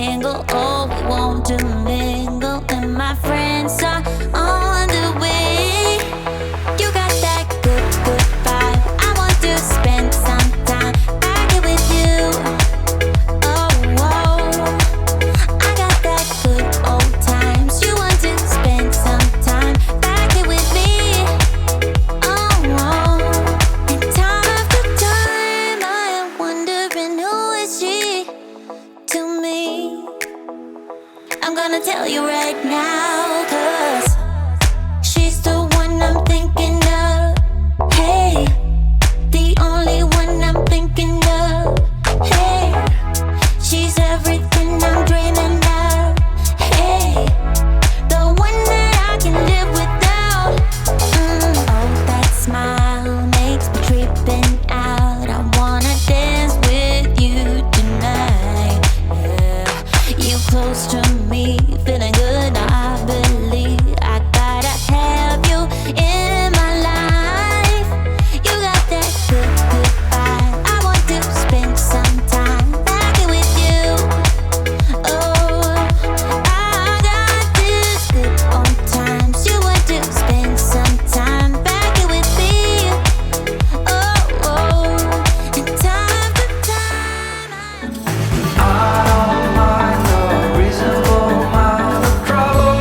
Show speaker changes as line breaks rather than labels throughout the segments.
single. Oh, we want to mingle, and my friends are on the way. You got that good, good vibe. I want to spend some time back here with you. Oh, whoa. I got that good old times. You want to spend some time back here with me. Oh, whoa. And time after time, I am wondering who is she to me. I'm gonna tell you right now, 'cause she's the one I'm thinking of. Hey, the only one I'm thinking of. Hey, she's everything I'm dreaming of. Hey, the one that I can live without. Oh, that smile makes me tripping out. I wanna dance with you tonight. Yeah, you close to me, feeling good. I believe I gotta have you in my life. You got that good, good vibe. I want to spend some time back here with you. Oh, I got this good old times. You want to spend some time back here with me. Oh, oh, and time to time.
I don't mind a reasonable amount of trouble.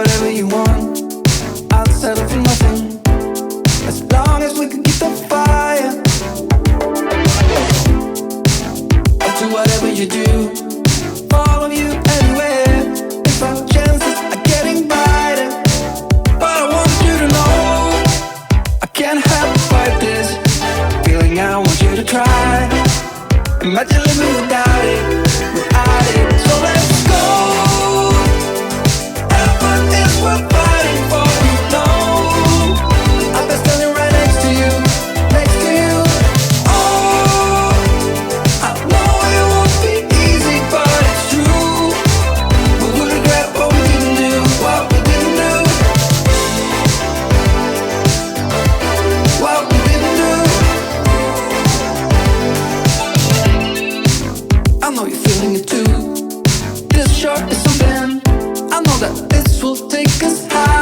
whatever you want. I'll settle for nothing, as long as we can keep the fire. I'll do whatever you do, follow you anywhere, if our chances are getting brighter. But I want you to know I can't help but fight this feeling. I want you to try. Imagine living without it, without it. So let's go. Heaven is worth fighting for, you know. I'll be standing right next to you, next to you. Oh, I know it won't be easy, but it's true. We will regret what we didn't do, what we didn't do, what we didn't do. I know you're feeling it too. This short is something, I know that this will take us high.